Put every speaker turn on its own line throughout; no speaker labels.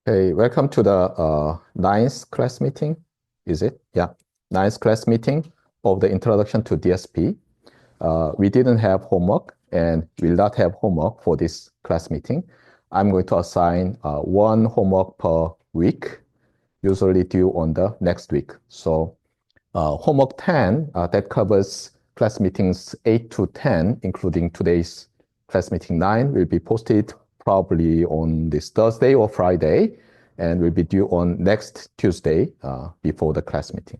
Okay, welcome to the ninth class meeting. Is it? Yeah, ninth class meeting of the introduction to DSP. We didn't have homework and will not have homework for this class meeting. I'm going to assign one homework per week, usually due on the next week. So homework 10, that covers class meetings 8 to 10, including today's class meeting 9, will be posted probably on this Thursday or Friday, and will be due on next Tuesday before the class meeting.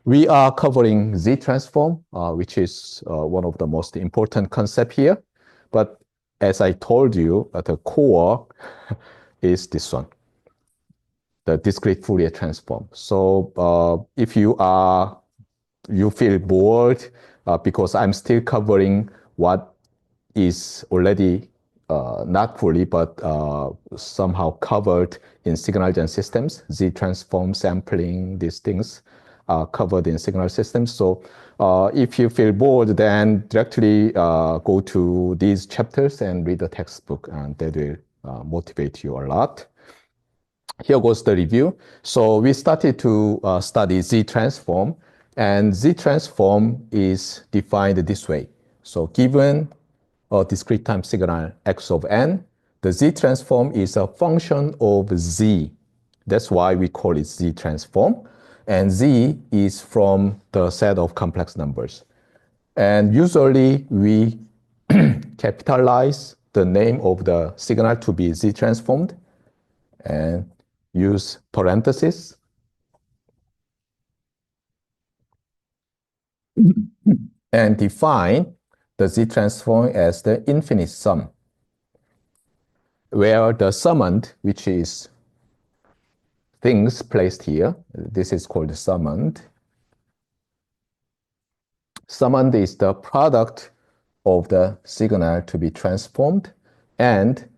We are covering Z-transform, which is one of the most important concepts here. But as I told you, the core is this one, the discrete Fourier transform. So if you feel bored because I'm still covering what is already not fully, but somehow covered in signal gen systems, Z-transform, sampling, these things are covered in signal systems. So if you feel bored, then directly go to these chapters and read the textbook, and that will motivate you a lot. Here goes the review. So we started to study Z-transform, and Z-transform is defined this way. So given a discrete time signal x of n, the Z-transform is a function of Z. That's why we call it Z-transform. And Z is from the set of complex numbers. And usually we capitalize the name of the signal to be Z-transformed and use parentheses. And define the Z-transform as the infinite sum, where the summand, which is things placed here, this is called the summand. Summand is the product of the signal to be transformed and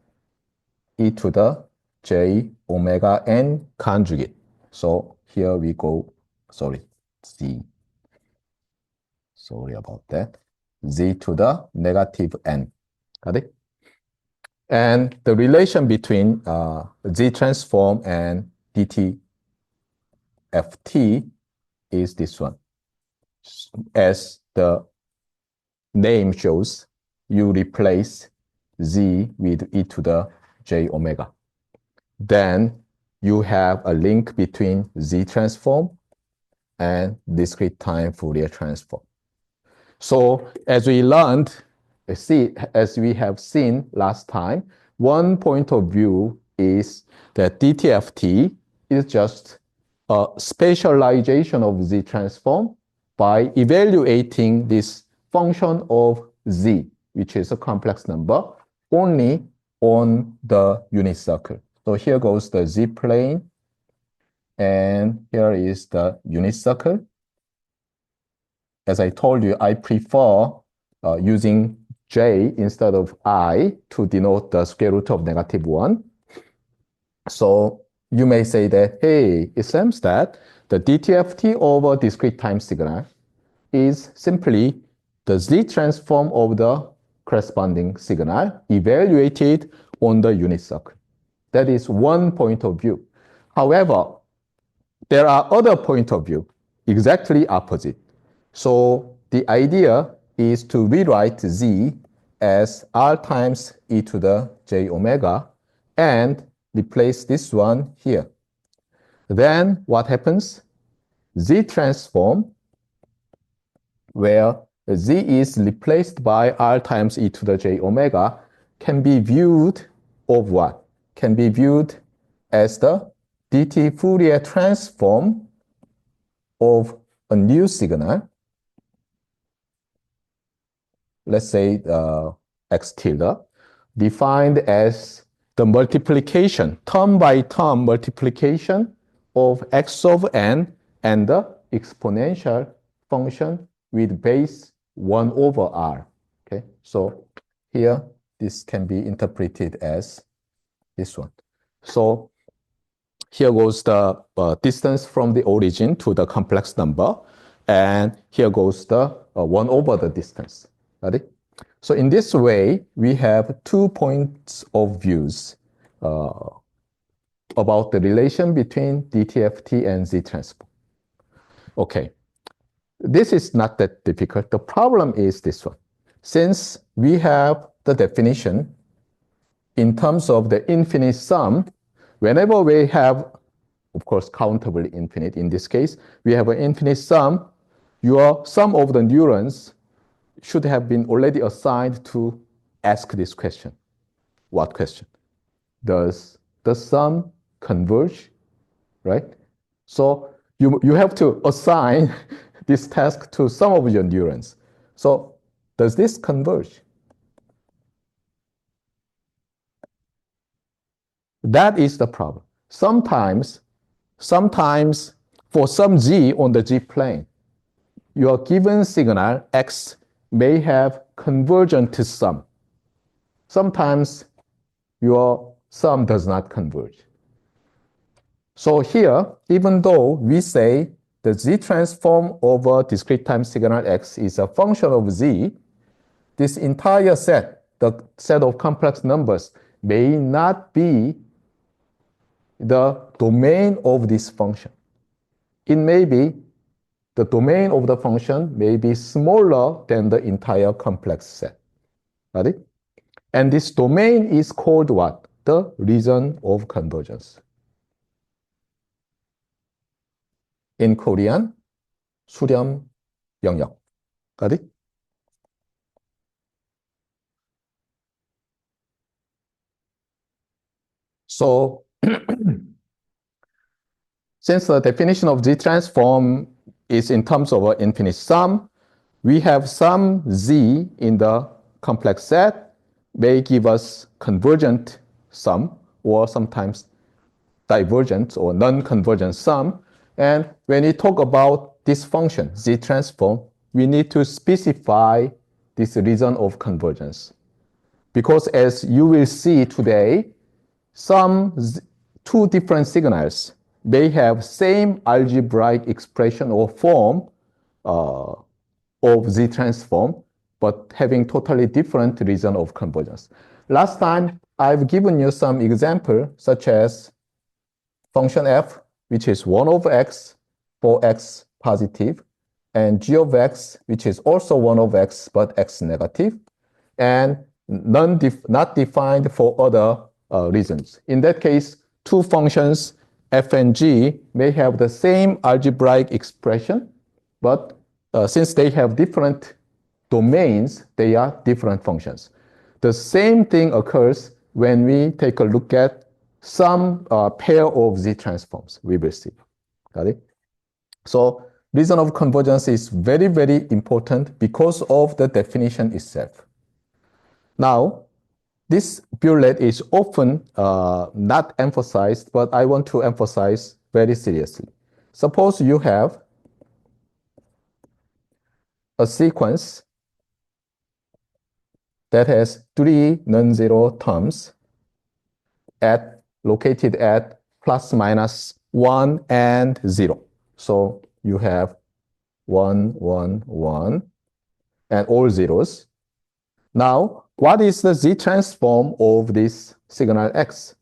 e to the j omega n conjugate. So here we go, sorry, z. Sorry about that. Z to the negative n. Got it? And the relation between Z transform and DTFT is this one. As the name shows, you replace Z with e to the j omega. Then you have a link between Z transform and discrete time Fourier transform. So as we learned, as we have seen last time, one point of view is that DTFT is just a specialization of Z transform by evaluating this function of Z, which is a complex number, only on the unit circle. So here goes the Z plane, and here is the unit circle. As I told you, I prefer using j instead of I to denote the square root of -1. So you may say that, hey, it seems that the DTFT over discrete time signal is simply the Z transform of the corresponding signal evaluated on the unit circle. That is one point of view. However, there are other points of view, exactly opposite. So the idea is to rewrite Z as R times e to the j omega and replace this one here. Then what happens? Z transform, where Z is replaced by R times e to the j omega, can be viewed of what? Can be viewed as the DT Fourier transform of a new signal. Let's say x tilde, defined as the multiplication, term by term multiplication of x of n and the exponential function with base 1 over r. Okay, so here this can be interpreted as this one. So here goes the distance from the origin to the complex number, and here goes the 1 over the distance. Got it? So in this way, we have 2 points of views about the relation between DTFT and Z transform. Okay, this is not that difficult. The problem is this one. Since we have the definition in terms of the infinite sum, whenever we have, of course, countable infinite, in this case, we have an infinite sum, your sum of the neurons should have been already assigned to ask this question. What question? Does the sum converge, right? So you have to assign this task to some of your neurons. So does this converge? That is the problem. Sometimes for some g on the g-plane, your given signal x may have convergent sum. Sometimes your sum does not converge. So here, even though we say the z transform over discrete time signal x is a function of z, this entire set, the set of complex numbers, may not be the domain of this function. It may be the domain of the function may be smaller than the entire complex set. Got it? And this domain is called what? The region of convergence. In Korean, 수렴 영역. Got it? So since the definition of Z transform is in terms of an infinite sum, we have some Z in the complex set may give us convergent sum or sometimes divergent or non-convergent sum. And when we talk about this function, Z transform, we need to specify this region of convergence. Because as you will see today, two different signals may have same algebraic expression or form of Z transform, but having totally different region of convergence. Last time, I've given you some example, such as function f, which is 1 over x for x positive, and g of x, which is also 1 over x, but x negative, and not defined for other reasons. In that case, two functions, f and g, may have the same algebraic expression, but since they have different domains, they are different functions. The same thing occurs when we take a look at some pair of Z transforms we will see. Got it? So region of convergence is very, very important because of the definition itself. Now, this bullet is often not emphasized, but I want to emphasize very seriously. Suppose you have a sequence that has 3 non-zero terms located at plus minus 1 and 0. So you have 1, 1, 1, and all zeros. Now, what is the Z transform of this signal X?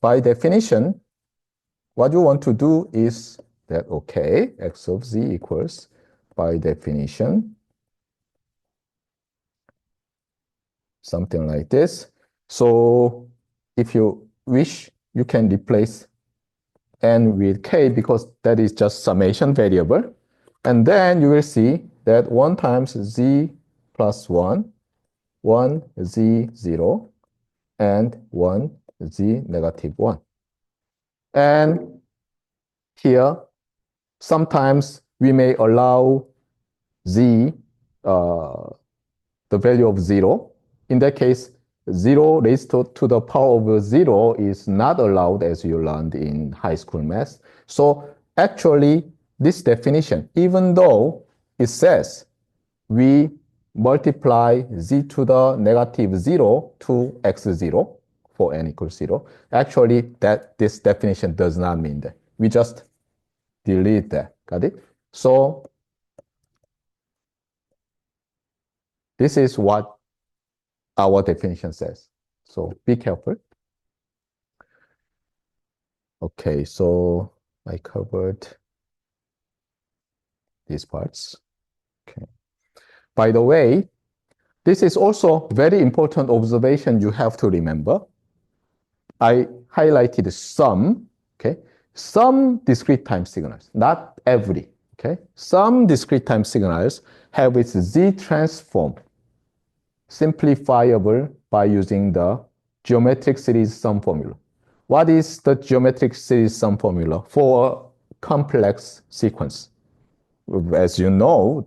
By definition, what you want to do is that, okay, X of Z equals, by definition, something like this. So if you wish, you can replace n with k because that is just summation variable. And then you will see that 1 times z plus 1, 1 z 0, and 1 z negative 1. And here, sometimes we may allow z, the value of 0. In that case, 0 raised to the power of 0 is not allowed, as you learned in high school math. So actually, this definition, even though it says we multiply z to the negative 0 to x0 for n equals 0, actually this definition does not mean that. We just delete that. Got it? So this is what our definition says. So be careful. Okay, so I covered these parts. Okay. By the way, this is also very important observation you have to remember. I highlighted some, okay? Some discrete time signals, not every, okay? Some discrete time signals have its Z transform simplifiable by using the geometric series sum formula. What is the geometric series sum formula for a complex sequence? As you know,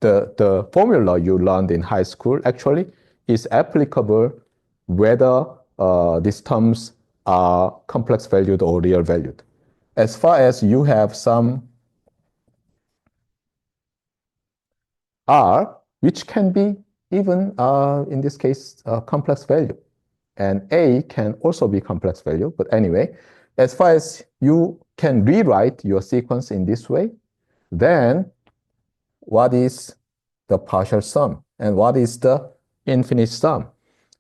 the formula you learned in high school actually is applicable whether these terms are complex valued or real valued. As far as you have some R, which can be even in this case complex value, and A can also be complex value. But anyway, as far as you can rewrite your sequence in this way, then what is the partial sum and what is the infinite sum?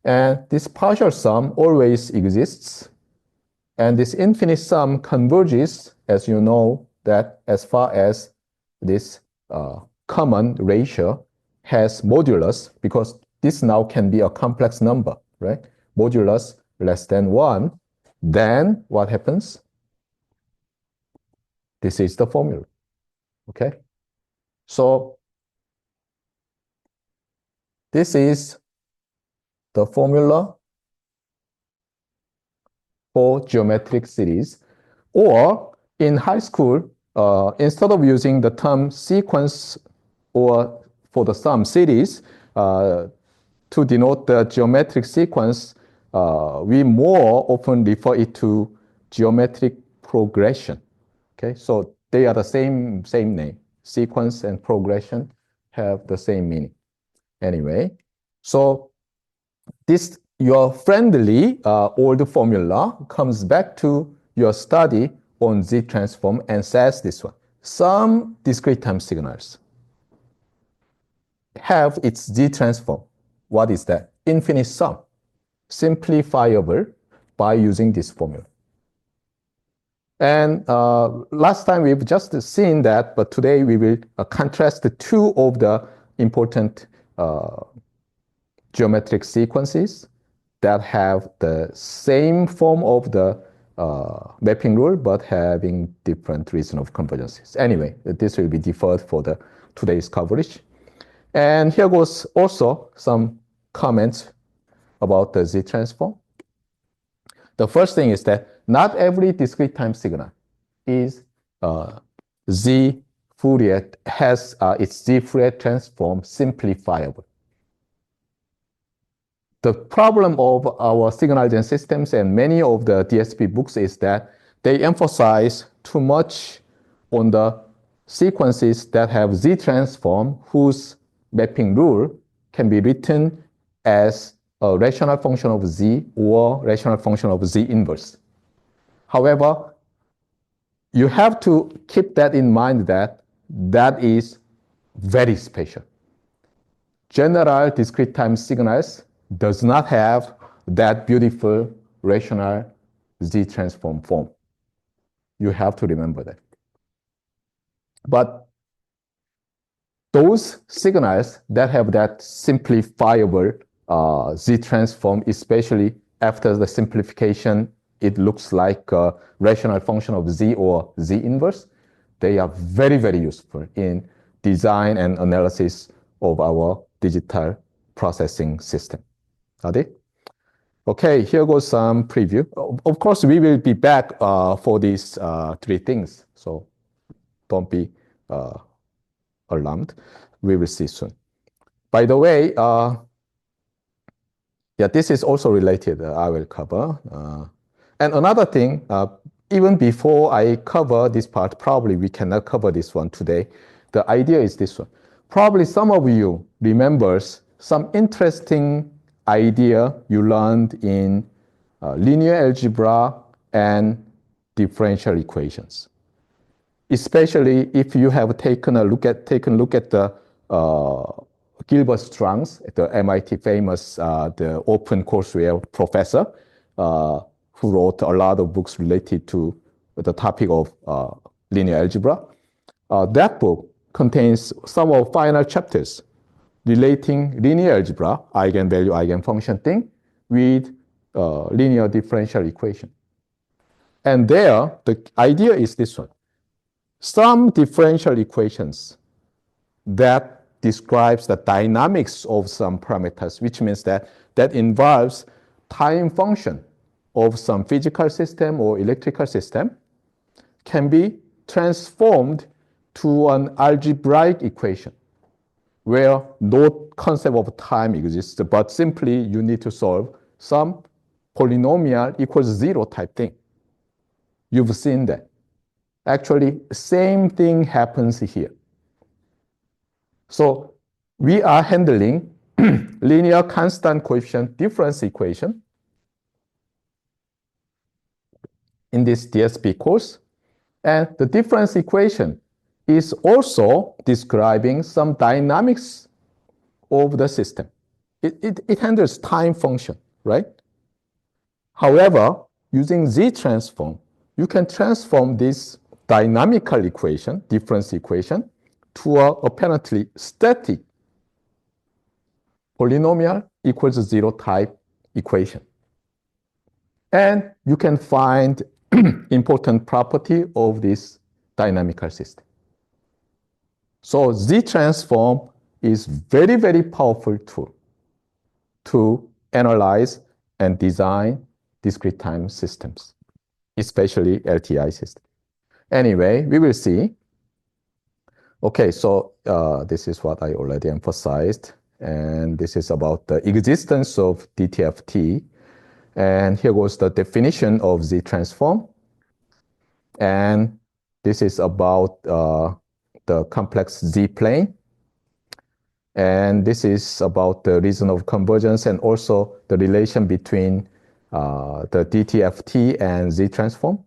And this partial sum always exists. And this infinite sum converges, as you know, that as far as this common ratio has modulus, because this now can be a complex number, right? Modulus less than 1, then what happens? This is the formula, okay? So this is the formula for geometric series. Or in high school, instead of using the term sequence or for the sum series to denote the geometric sequence, we more often refer it to geometric progression. Okay, so they are the same name. Sequence and progression have the same meaning. Anyway, so this your friendly old formula comes back to your study on Z transform and says this one. Some discrete time signals have its Z transform. What is that? Infinite sum, simplifiable by using this formula. And last time we've just seen that, but today we will contrast the two of the important geometric sequences that have the same form of the mapping rule, but having different reason of convergences. Anyway, this will be deferred for the today's coverage. And here goes also some comments about the Z transform. The first thing is that not every discrete time signal is Z Fourier has its Z Fourier transform simplifiable. The problem of our signal gen systems and many of the DSP books is that they emphasize too much on the sequences that have Z transform whose mapping rule can be written as a rational function of Z or rational function of Z inverse. However, you have to keep that in mind that that is very special. General discrete time signals does not have that beautiful rational Z transform form. You have to remember that. But those signals that have that simplifiable Z transform, especially after the simplification, it looks like a rational function of Z or Z inverse. They are very, very useful in design and analysis of our digital processing system. Got it? Okay, here goes some preview. Of course, we will be back for these three things, so don't be alarmed. We will see soon. By the way, yeah, this is also related. I will cover. And another thing, even before I cover this part, probably we cannot cover this one today. The idea is this one. Probably some of you remembers some interesting idea you learned in linear algebra and differential equations. Especially if you have taken a look at the Gilbert Strong's, the MIT famous the open courseware professor. who wrote a lot of books related to the topic of linear algebra. That book contains some of final chapters relating linear algebra, eigenvalue, eigenfunction thing, with linear differential equation. And there, the idea is this one. Some differential equations that describes the dynamics of some parameters, which means that involves time function of some physical system or electrical system, can be transformed to an algebraic equation where no concept of time exists, but simply you need to solve some polynomial equals 0 type thing. You've seen that. Actually, same thing happens here. So we are handling linear constant coefficient difference equation in this DSP course. And the difference equation is also describing some dynamics of the system. It handles time function, right? However, using Z transform, you can transform this dynamical equation, difference equation, to a apparently static polynomial equals 0 type equation. And you can find important property of this dynamical system. So Z transform is very, very powerful tool to analyze and design discrete time systems, especially LTI systems. Anyway, we will see. Okay, so this is what I already emphasized. And this is about the existence of DTFT. And here goes the definition of Z transform. And this is about the complex Z plane. And this is about the reason of convergence and also the relation between the DTFT and Z transform.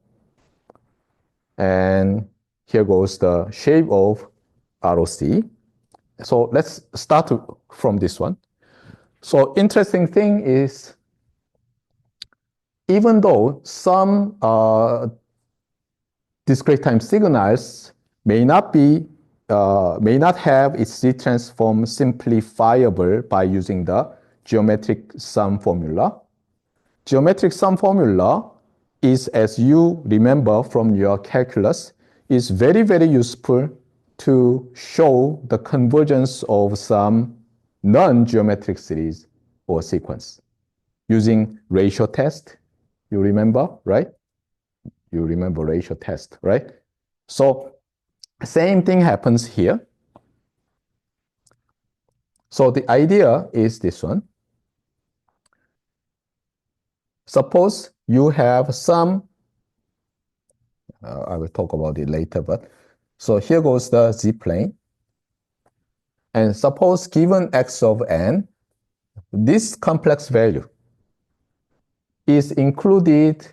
And here goes the shape of ROC. So let's start from this one. So interesting thing is, even though some discrete time signals may not have its Z transform simplifiable by using the geometric sum formula. Geometric sum formula is, as you remember from your calculus, is very, very useful to show the convergence of some non-geometric series or sequence using ratio test. You remember, right? You remember ratio test, right? So same thing happens here. So the idea is this one. Suppose you have some, I will talk about it later, but so here goes the Z plane. And suppose given x of n, this complex value is included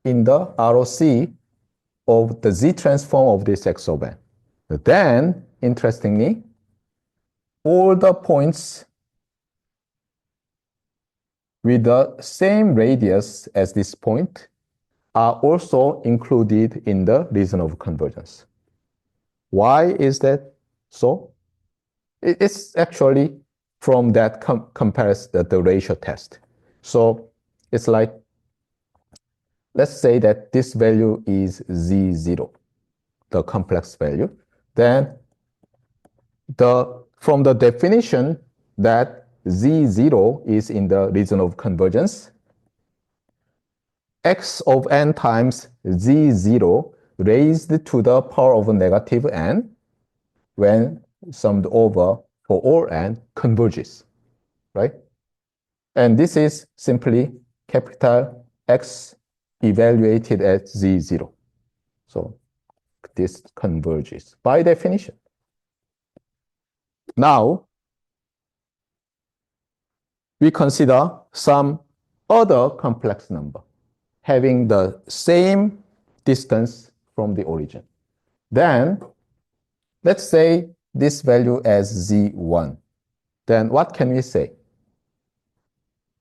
in the ROC of the Z transform of this x of n. Then, interestingly, all the points with the same radius as this point are also included in the region of convergence. Why is that so? It's actually from that comparison, the ratio test. So it's like, let's say that this value is Z0, the complex value. Then from the definition that Z0 is in the region of convergence, x of n times Z0 raised to the power of negative n when summed over for all n converges, right? And this is simply capital X evaluated at Z0. So this converges by definition. Now, we consider some other complex number having the same distance from the origin. Then, let's say this value as Z1. Then what can we say?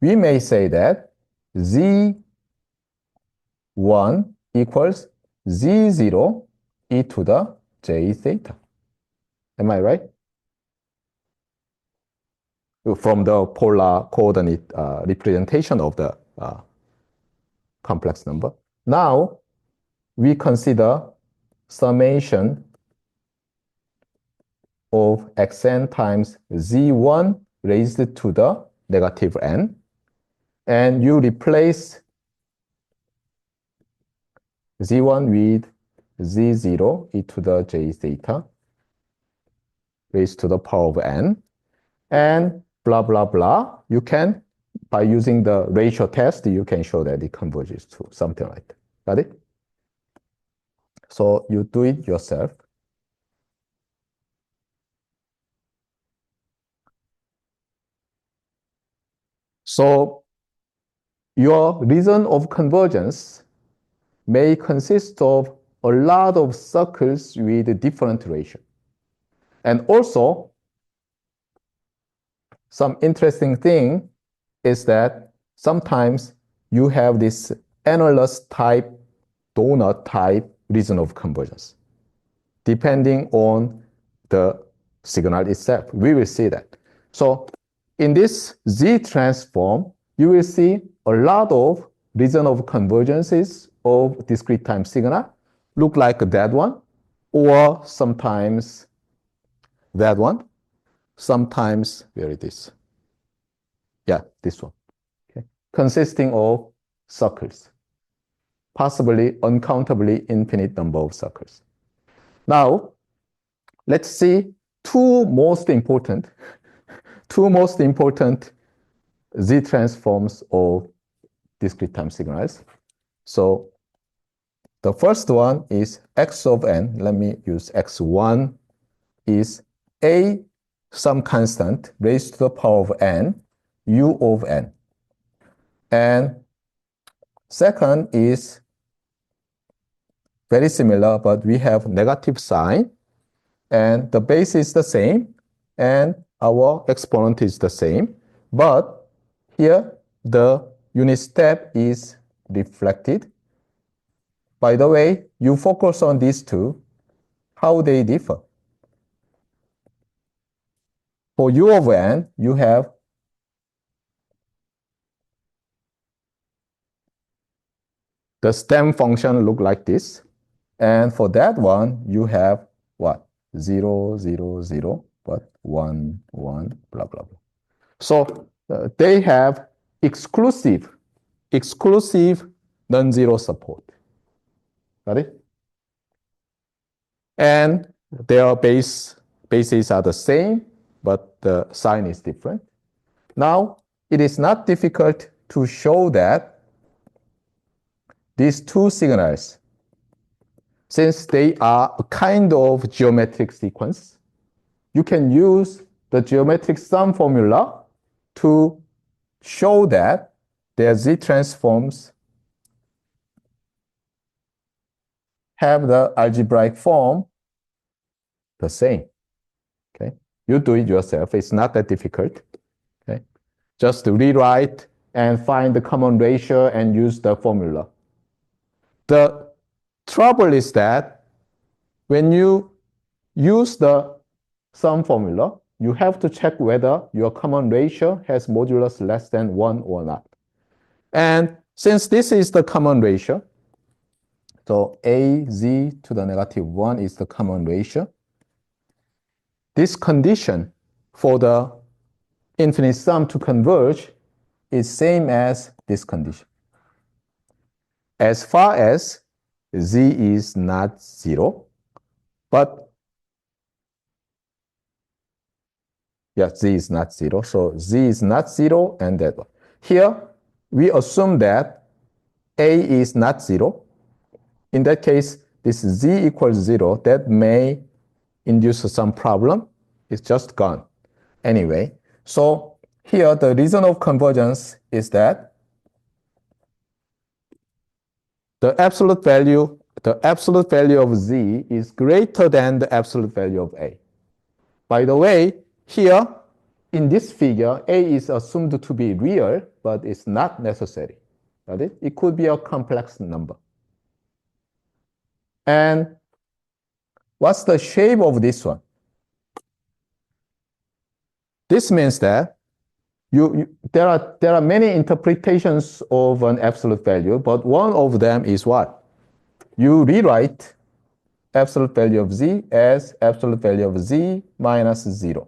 We may say that Z 1 equals Z0 e to the J theta. Am I right? From the polar coordinate representation of the complex number. Now, we consider summation of xn times z1 raised to the negative n, and you replace z1 with z0 e to the j theta raised to the power of n, and blah, blah, blah. You can, by using the ratio test, you can show that it converges to something like that. Got it? So you do it yourself. So your reason of convergence may consist of a lot of circles with different ratio. And also, some interesting thing is that sometimes you have this analogous type, donut type reason of convergence, depending on the signal itself. We will see that. So in this Z transform, you will see a lot of reason of convergences of discrete time signal, look like that one, or sometimes that one, sometimes, where it is? Yeah, this one, okay, consisting of circles, possibly uncountably infinite number of circles. Now, let's see two most important Z transforms of discrete time signals. So the first one is x of n. Let me use x1 is a some constant raised to the power of n, u of n. And second is very similar, but we have negative sign, and the base is the same, and our exponent is the same. But here, the unit step is reflected. By the way, you focus on these two, how they differ. For u of n, you have the stem function look like this. And for that one, you have what? 0, 0, 0, but 1, 1, blah, blah, blah. So they have exclusive non-zero support. Got it? And their bases are the same, but the sign is different. Now, it is not difficult to show that these two signals, since they are a kind of geometric sequence, you can use the geometric sum formula to show that their Z transforms have the algebraic form the same. Okay, you do it yourself. It's not that difficult. Okay, just rewrite and find the common ratio and use the formula. The trouble is that when you use the sum formula, you have to check whether your common ratio has modulus less than 1 or not. And since this is the common ratio, so az to the negative 1 is the common ratio, this condition for the infinite sum to converge is same as this condition. As far as z is not 0, but yeah, z is not 0. So z is not 0 and that one. Here, we assume that a is not 0. In that case, this z equals 0. That may induce some problem. It's just gone. Anyway, so here the reason of convergence is that the absolute value of z is greater than the absolute value of a. By the way, here in this figure, a is assumed to be real, but it's not necessary. Got it? It could be a complex number. And what's the shape of this one? This means that there are many interpretations of an absolute value, but one of them is what? You rewrite absolute value of z as absolute value of z minus 0.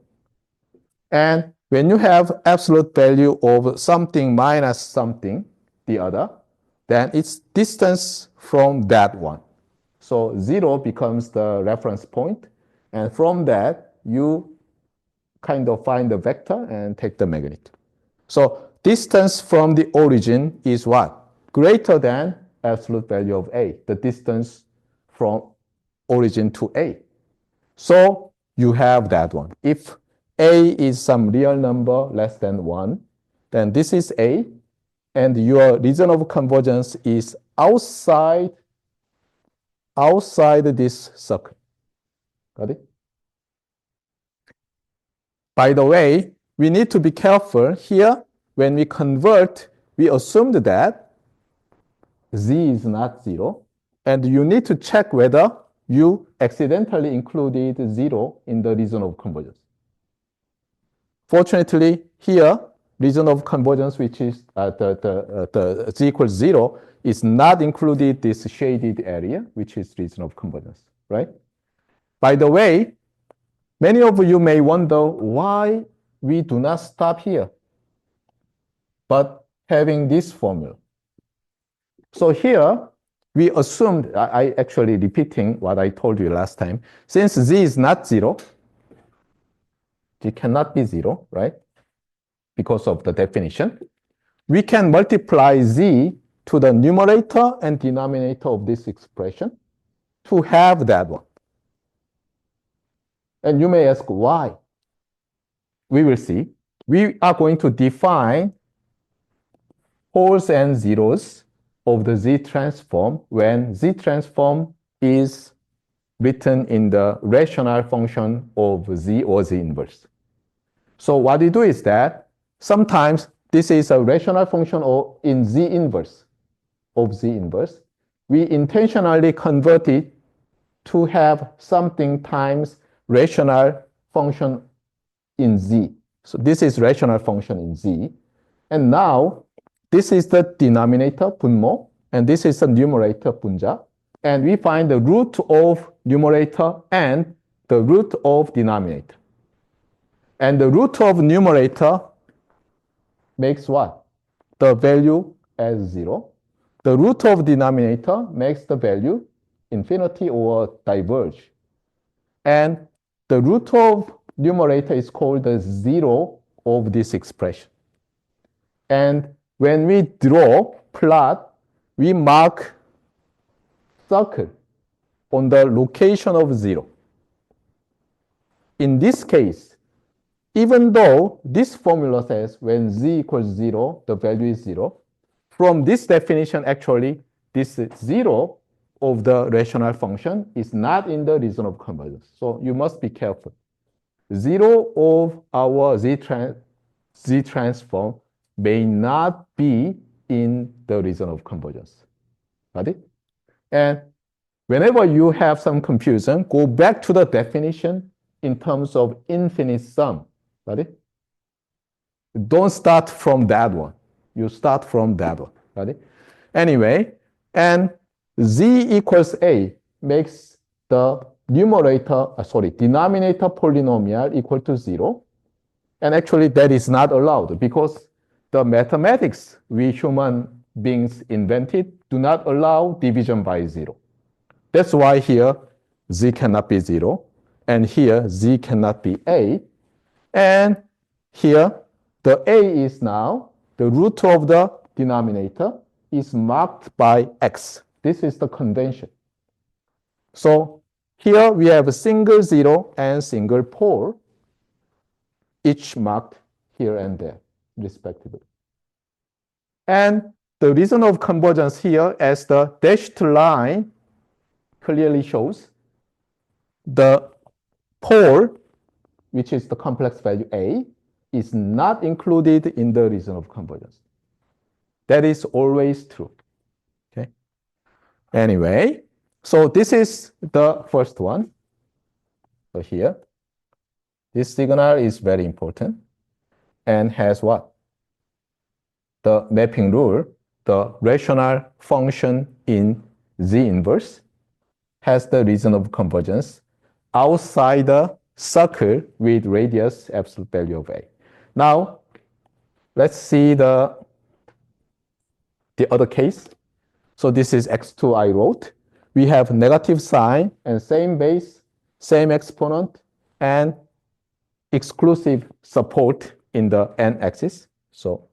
And when you have absolute value of something minus something, the other, then it's distance from that one. So 0 becomes the reference point. And from that, you kind of find the vector and take the magnitude. So distance from the origin is what? Greater than absolute value of A, the distance from origin to A. So you have that one. If A is some real number less than 1, then this is A, and your region of convergence is outside this circle. Got it? By the way, we need to be careful here. When we convert, we assumed that z is not 0. And you need to check whether you accidentally included 0 in the region of convergence. Fortunately, here, region of convergence, which is the z equals 0, is not included this shaded area, which is region of convergence, right? By the way, many of you may wonder why we do not stop here, but having this formula. So here, we assumed, I actually repeating what I told you last time. Since z is not 0, z cannot be 0, right? Because of the definition. We can multiply z to the numerator and denominator of this expression to have that one. And you may ask why. We will see. We are going to define poles and zeros of the z transform when z transform is written in the rational function of z or z inverse. So what we do is that sometimes this is a rational function in z inverse of z inverse. We intentionally convert it to have something times rational function in z. So this is rational function in z. And now this is the denominator, 분모, and this is the numerator, 분자. And we find the root of numerator and the root of denominator. And the root of numerator makes what? The value as 0. The root of denominator makes the value infinity or diverge. And the root of numerator is called the 0 of this expression. And when we draw, plot, we mark circle on the location of 0. In this case, even though this formula says when z equals 0, the value is 0, from this definition, actually, this 0 of the rational function is not in the region of convergence. So you must be careful. 0 of our z transform may not be in the region of convergence. Got it? And whenever you have some confusion, go back to the definition in terms of infinite sum. Got it? Don't start from that one. You start from that one. Got it? Anyway, and z equals a makes the denominator polynomial equal to 0. And actually, that is not allowed because the mathematics we human beings invented do not allow division by 0. That's why here z cannot be 0, and here z cannot be a. And here the a is now the root of the denominator is marked by x. This is the convention. So here we have a single 0 and single pole, each marked here and there, respectively. And the reason of convergence here, as the dashed line clearly shows, the pole, which is the complex value a, is not included in the reason of convergence. That is always true. Okay. Anyway, so this is the first one. So here, this signal is very important and has what? The mapping rule, the rational function in Z inverse has the region of convergence outside the circle with radius absolute value of A. Now, let's see the other case. So this is x2 I wrote. We have negative sign and same base, same exponent, and exclusive support in the n-axis. So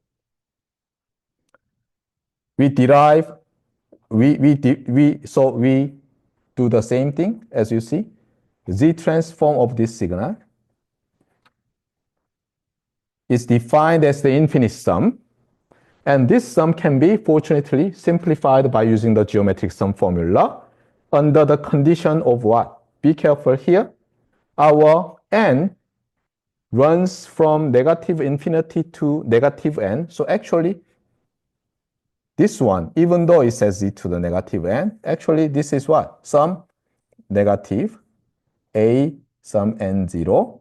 we derive, we do the same thing as you see. Z transform of this signal is defined as the infinite sum. And this sum can be, fortunately, simplified by using the geometric sum formula under the condition of what? Be careful here. Our n runs from negative infinity to negative n. So actually, this one, even though it says z to the negative n, actually this is what? Sum negative a sum n0,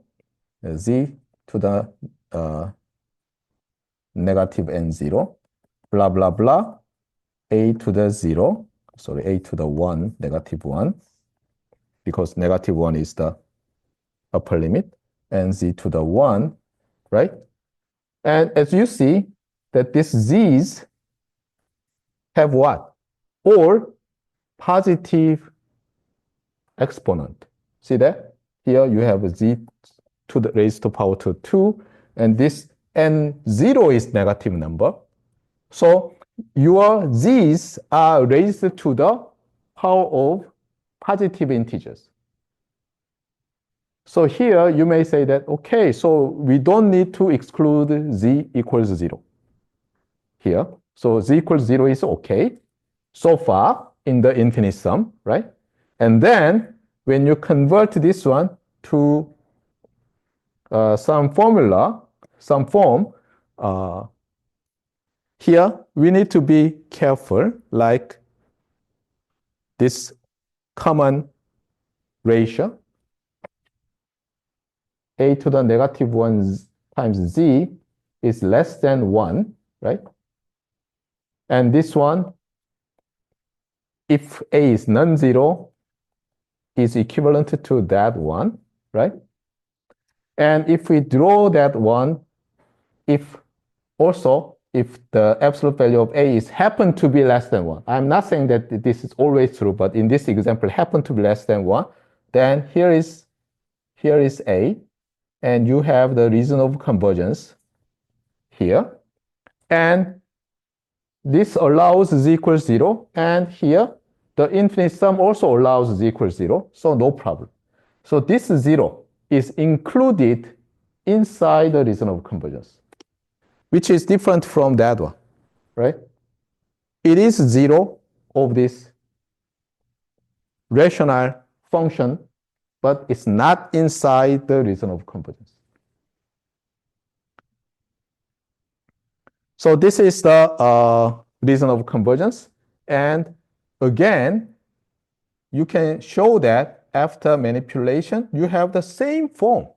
z to the negative n0, blah, blah, blah, a to the 0, sorry, a to the 1, negative 1, because negative 1 is the upper limit, and z to the 1, right? And as you see, that these z's have what? All positive exponent. See that? Here you have z to the raised to power to 2, and this n0 is negative number. So your z's are raised to the power of positive integers. So here you may say that, okay, so we don't need to exclude z equals 0 here. So z equals 0 is okay so far in the infinite sum, right? And then when you convert this one to some formula, some form, here we need to be careful, like this common ratio, a to the negative 1 times z is less than 1, right? And this one, if a is non-zero, is equivalent to that one, right? And if we draw that one, if the absolute value of a is happen to be less than 1, I'm not saying that this is always true, but in this example, happen to be less than 1, then here is a, and you have the region of convergence here. And this allows z equals 0, and here the infinite sum also allows z equals 0, so no problem. So this 0 is included inside the region of convergence, which is different from that one, right? It is 0 of this rational function, but it's not inside the region of convergence. So this is the region of convergence. And again, you can show that after manipulation, you have the same form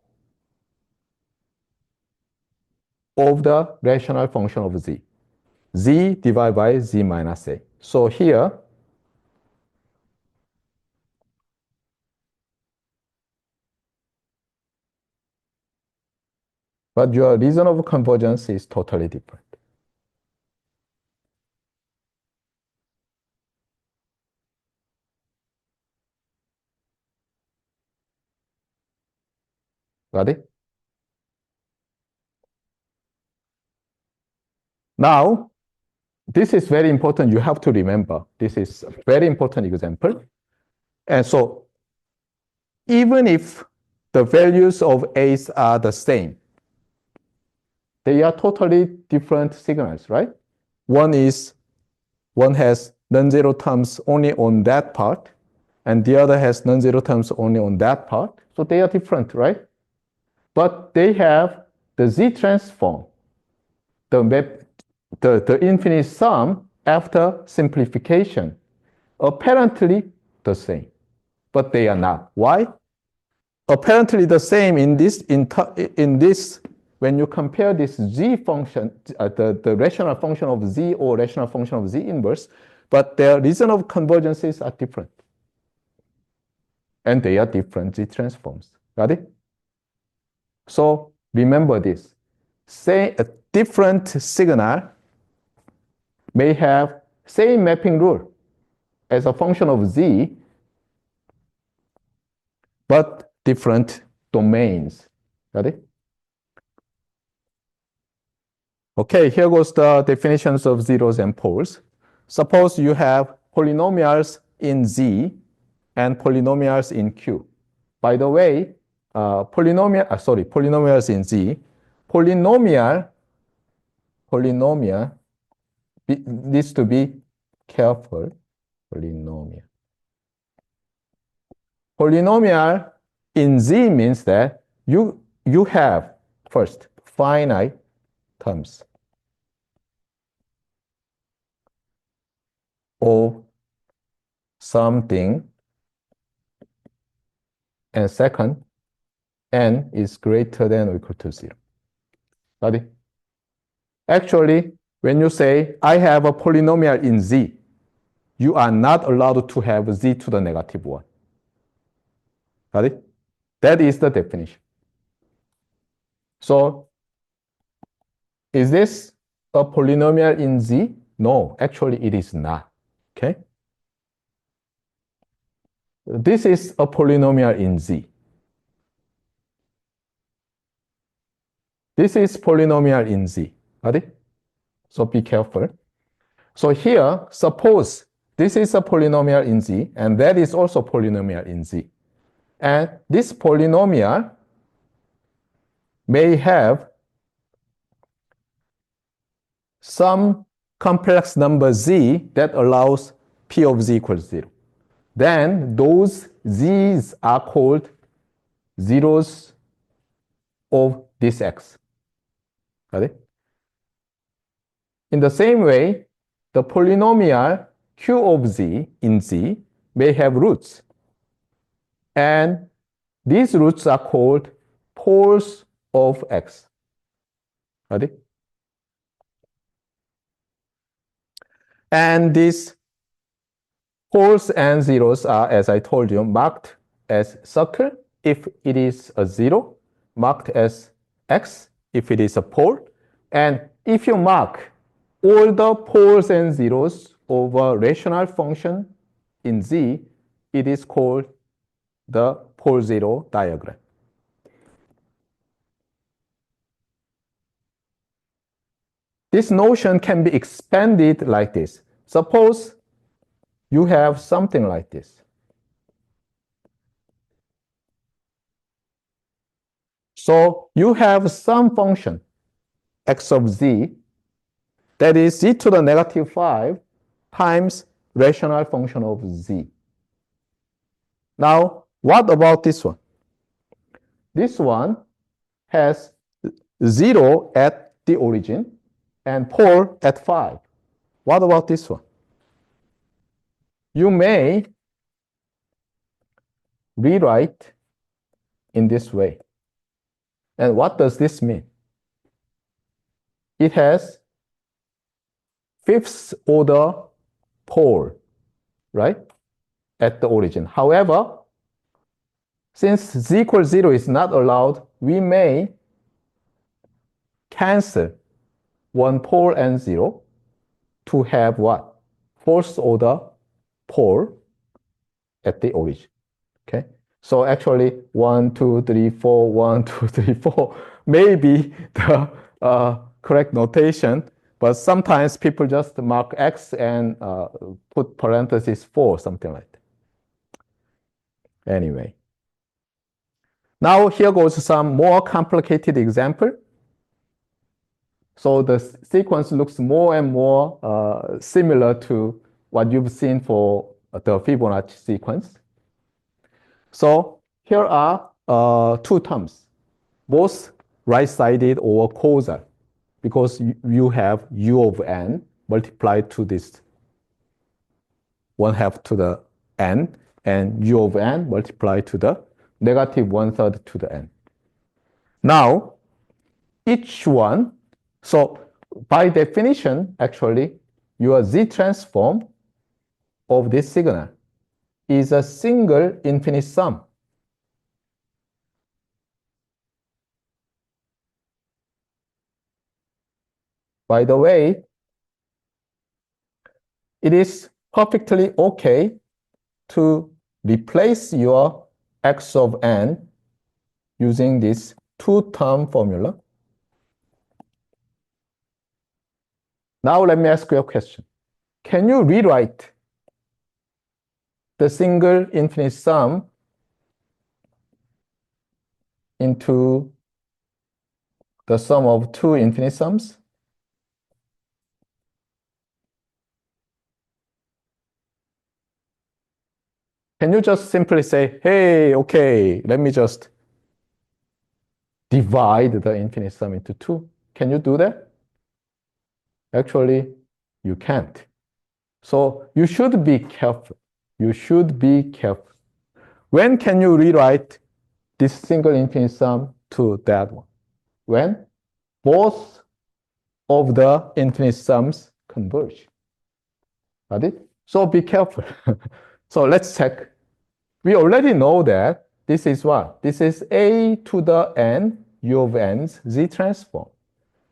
of the rational function of z. Z divided by z minus a. So here, but your region of convergence is totally different. Got it? Now, this is very important. You have to remember, this is a very important example. And so, even if the values of a's are the same, they are totally different signals, right? One has non-zero terms only on that part, and the other has non-zero terms only on that part. So they are different, right? But they have the z transform, the the infinite sum after simplification apparently the same, but they are not. Why? Apparently the same in this when you compare this z function, the rational function of z or rational function of z inverse, but their reason of convergences are different. And they are different z transforms. Got it? So remember this. Say a different signal may have same mapping rule as a function of z, but different domains. Got it? Okay, here goes the definitions of zeros and poles. Suppose you have polynomials in Z and polynomials in Q. By the way, polynomials in Z. Polynomial needs to be careful. Polynomial in Z means that you have first finite terms of something, and second, n is greater than or equal to 0. Got it? Actually, when you say, I have a polynomial in Z, you are not allowed to have Z to the negative 1. Got it? That is the definition. So, is this a polynomial in Z? No, actually it is not. Okay? This is a polynomial in Z. This is polynomial in Z. Got it? So be careful. So here, suppose this is a polynomial in Z, and that is also polynomial in Z. And this polynomial may have some complex number Z that allows P of Z equals 0. Then those Z's are called zeros of this X. Got it? In the same way, the polynomial Q of Z in Z may have roots. And these roots are called poles of X. Got it? And these poles and zeros are, as I told you, marked as circle if it is a zero, marked as X if it is a pole. And if you mark all the poles and zeros of a rational function in Z, it is called the pole zero diagram. This notion can be expanded like this. Suppose you have something like this. So you have some function, x of z, that is z to the negative 5 times rational function of z. Now, what about this one? This one has 0 at the origin and pole at 5. What about this one? You may rewrite in this way. And what does this mean? It has fifth order pole, right, at the origin. However, since z equals 0 is not allowed, we may cancel one pole and 0 to have what? Fourth order pole at the origin. Okay? So actually 1, 2, 3, 4, 1, 2, 3, 4 may be the correct notation, but sometimes people just mark x and put parentheses 4, something like that. Anyway. Now here goes some more complicated example. So the sequence looks more and more similar to what you've seen for the Fibonacci sequence. So here are two terms, both right-sided or causal. because you have u of n multiplied to this 1/2 to the n, and u of n multiplied to the negative 1/3 to the n. Now, each one, so by definition, actually, your Z transform of this signal is a single infinite sum. By the way, it is perfectly okay to replace your x of n using this two-term formula. Now let me ask you a question. Can you rewrite the single infinite sum into the sum of two infinite sums? Can you just simply say, hey, okay, let me just divide the infinite sum into two? Can you do that? Actually, you can't. So you should be careful. You should be careful. When can you rewrite this single infinite sum to that one? When both of the infinite sums converge. Got it? So be careful. So let's check. We already know that this is what? This is a to the n u of n's Z transform.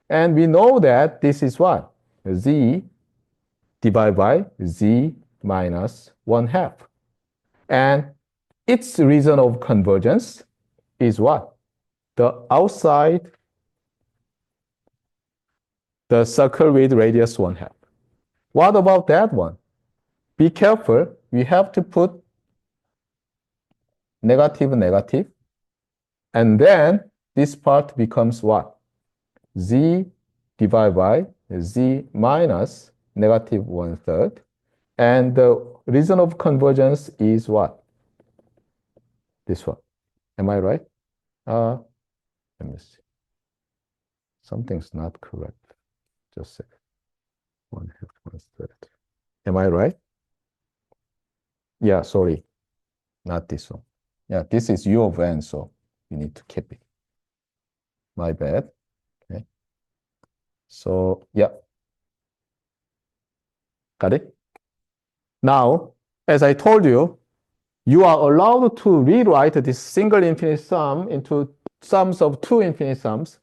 And we know that this is what? Z divided by Z minus 1/2. And its reason of convergence is what? The outside the circle with radius 1/2. What about that one? Be careful. We have to put negative, negative. And then this part becomes what? Z divided by Z minus negative 1/3. And the reason of convergence is what? This one. Am I right? Let me see. Something's not correct. Just a second. 1/2, 1/3. Am I right? Yeah, sorry. Not this one. Yeah, this is u of n, so you need to keep it. My bad. Okay. So, yeah. Got it? Now, as I told you, you are allowed to rewrite this single infinite sum into sums of two infinite sums.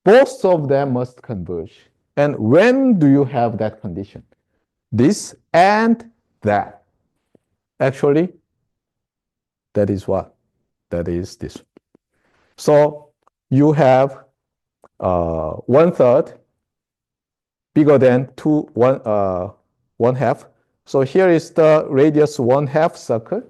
Both of them must converge. And when do you have that condition? This and that. Actually, that is what? That is this. So you have 1/3 bigger than 1/2. So here is the radius 1/2 circle.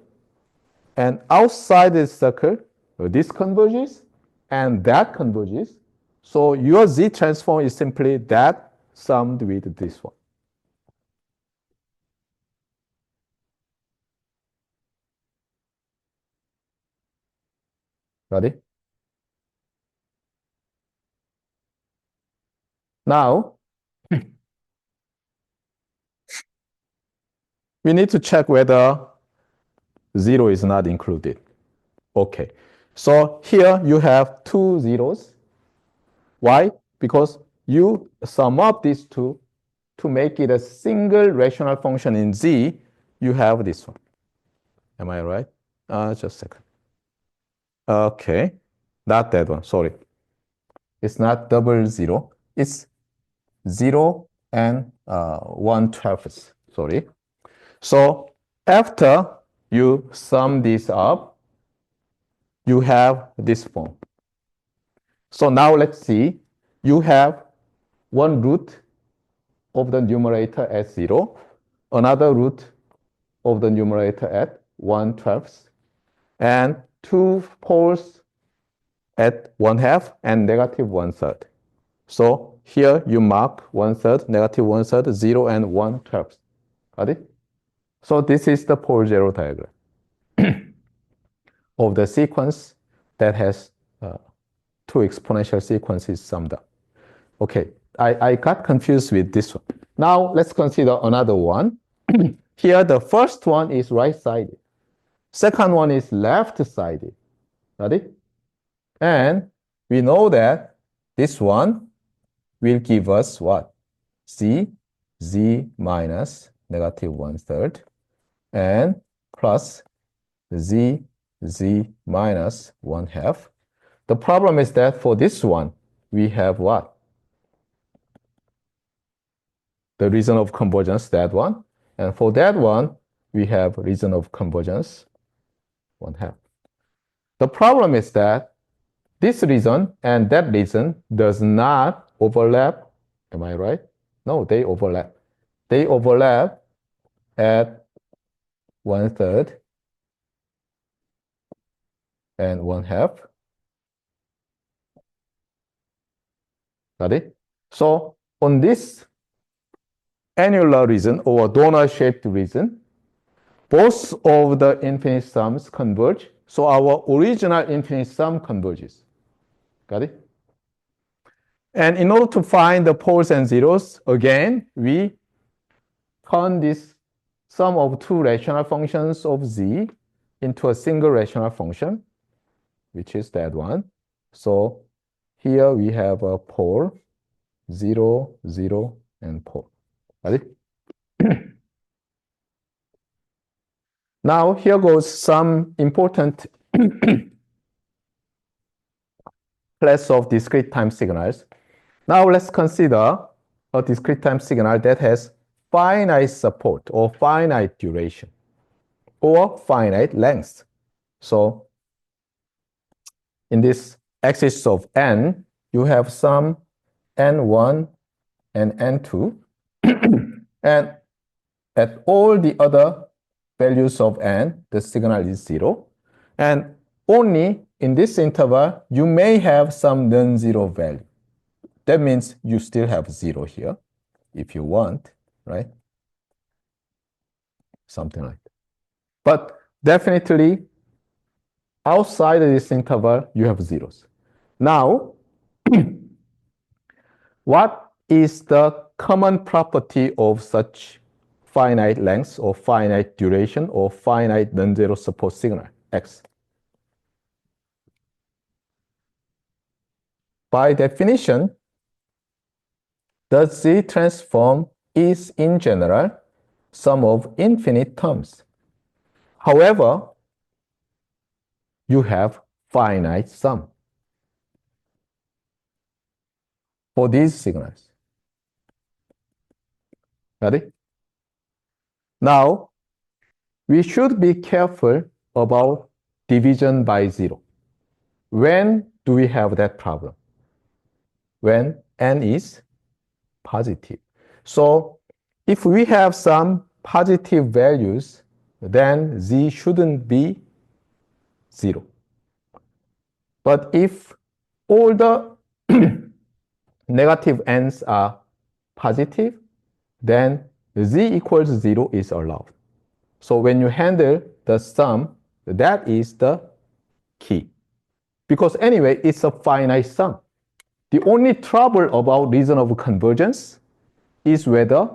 And outside this circle, this converges and that converges. So your Z transform is simply that summed with this one. Got it? Now, we need to check whether 0 is not included. Okay. So here you have two zeros. Why? Because you sum up these two to make it a single rational function in Z. You have this one. Am I right? Just a second. Okay. Not that one. Sorry. It's not 00. It's 0 and 1/12. Sorry. So after you sum this up, you have this form. So now let's see. You have one root of the numerator at 0, another root of the numerator at 1/12, and two poles at 1/2 and negative 1/3. So here you mark 1/3, negative 1/3, 0 and 1/12. Got it? So this is the pole zero diagram of the sequence that has two exponential sequences summed up. Okay, I got confused with this one. Now let's consider another one. Here, the first one is right-sided. Second one is left-sided. Got it? And we know that this one will give us what? Z minus negative 1/3 and plus Z minus 1/2. The problem is that for this one, we have what? The region of convergence, that one. And for that one, we have region of convergence, 1/2. The problem is that this region and that region does not overlap. Am I right? No, they overlap. They overlap at 1/3 and 1/2. Got it? So on this annular region or donut-shaped region, both of the infinite sums converge. So our original infinite sum converges. Got it? And in order to find the poles and zeros, again, we turn this sum of two rational functions of z into a single rational function, which is that one. So here we have a pole, 0, 0, and pole. Got it? Now here goes some important class of discrete time signals. Now let's consider a discrete time signal that has finite support or finite duration or finite length. So in this axis of n, you have some n1 and n2. And at all the other values of n, the signal is 0. And only in this interval, you may have some non-zero value. That means you still have 0 here if you want, right? Something like that. But definitely, outside of this interval, you have zeros. Now, what is the common property of such finite length or finite duration or finite non-zero support signal, X? By definition, the Z transform is in general sum of infinite terms. However, you have finite sum for these signals. Got it? Now, we should be careful about division by 0. When do we have that problem? When n is positive. So if we have some positive values, then z shouldn't be 0. But if all the negative n's are positive, then z equals 0 is allowed. So when you handle the sum, that is the key. Because anyway, it's a finite sum. The only trouble about region of convergence is whether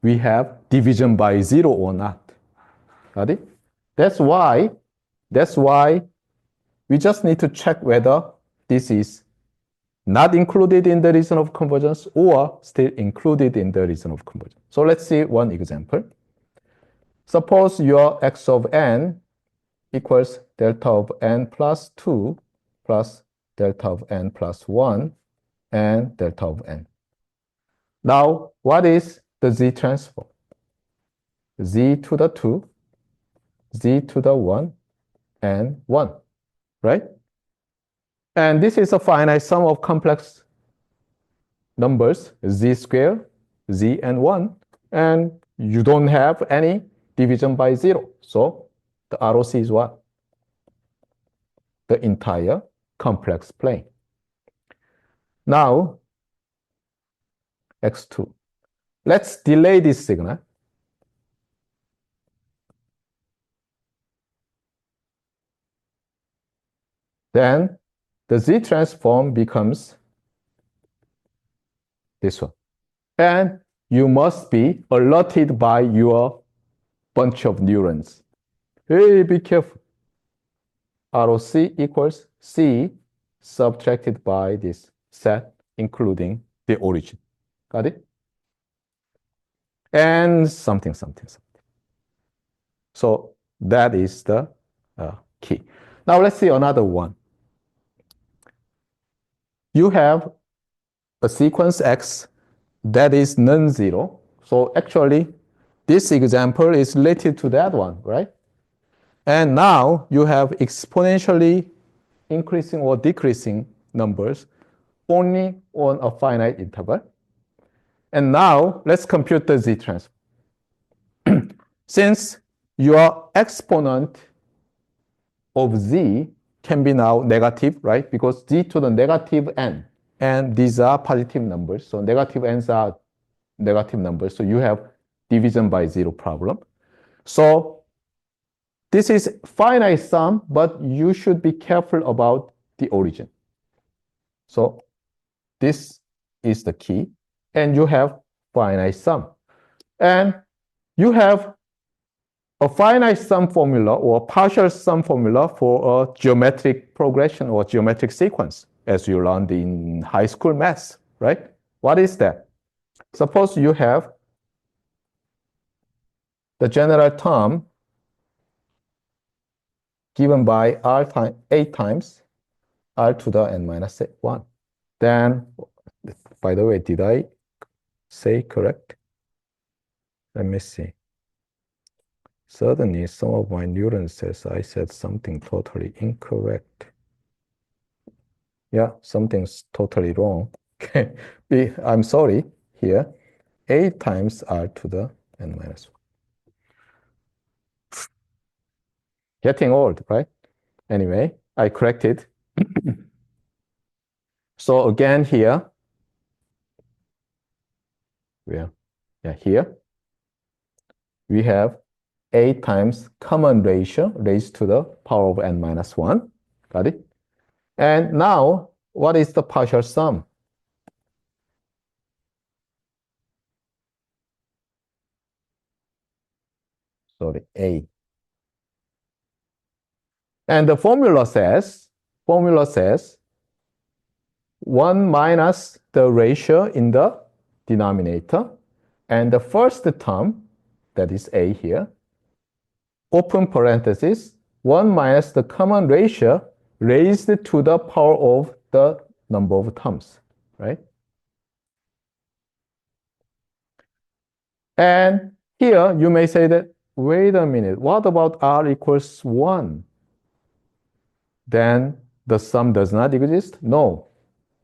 we have division by 0 or not. Got it? That's why we just need to check whether this is not included in the region of convergence or still included in the region of convergence. So let's see one example. Suppose your x of n equals delta of n plus 2 plus delta of n plus 1 and delta of n. Now, what is the z transform? Z to the 2, z to the 1, and 1, right? And this is a finite sum of complex numbers, z squared, z and 1, and you don't have any division by 0. So the ROC is what? The entire complex plane. Now, x2. Let's delay this signal. Then the z transform becomes this one. And you must be alerted by your bunch of neurons. Hey, be careful. ROC equals C subtracted by this set, including the origin. Got it? And something. So that is the key. Now let's see another one. You have a sequence X that is non-zero. So actually, this example is related to that one, right? And now you have exponentially increasing or decreasing numbers only on a finite interval. And now let's compute the Z transform. Since your exponent of Z can be now negative, right? Because Z to the negative n, and these are positive numbers. So negative n's are negative numbers. So you have division by zero problem. So this is finite sum, but you should be careful about the origin. So this is the key. And you have finite sum. And you have a finite sum formula or partial sum formula for a geometric progression or geometric sequence, as you learned in high school math, right? What is that? Suppose you have the general term given by a times r to the n minus 1. Then, by the way, did I say correct? Let me see. Suddenly, some of my neurons says I said something totally incorrect. Yeah, something's totally wrong. Okay, I'm sorry here. A times r to the n minus 1. Getting old, right? Anyway, I corrected. So again here, here, we have a times common ratio raised to the power of n minus 1. Got it? And now, what is the partial sum? Sorry, A. And the formula says 1 minus the ratio in the denominator, and the first term, that is A here, open parenthesis, 1 minus the common ratio raised to the power of the number of terms, right? And here you may say that, wait a minute, what about r equals 1? Then the sum does not exist? No.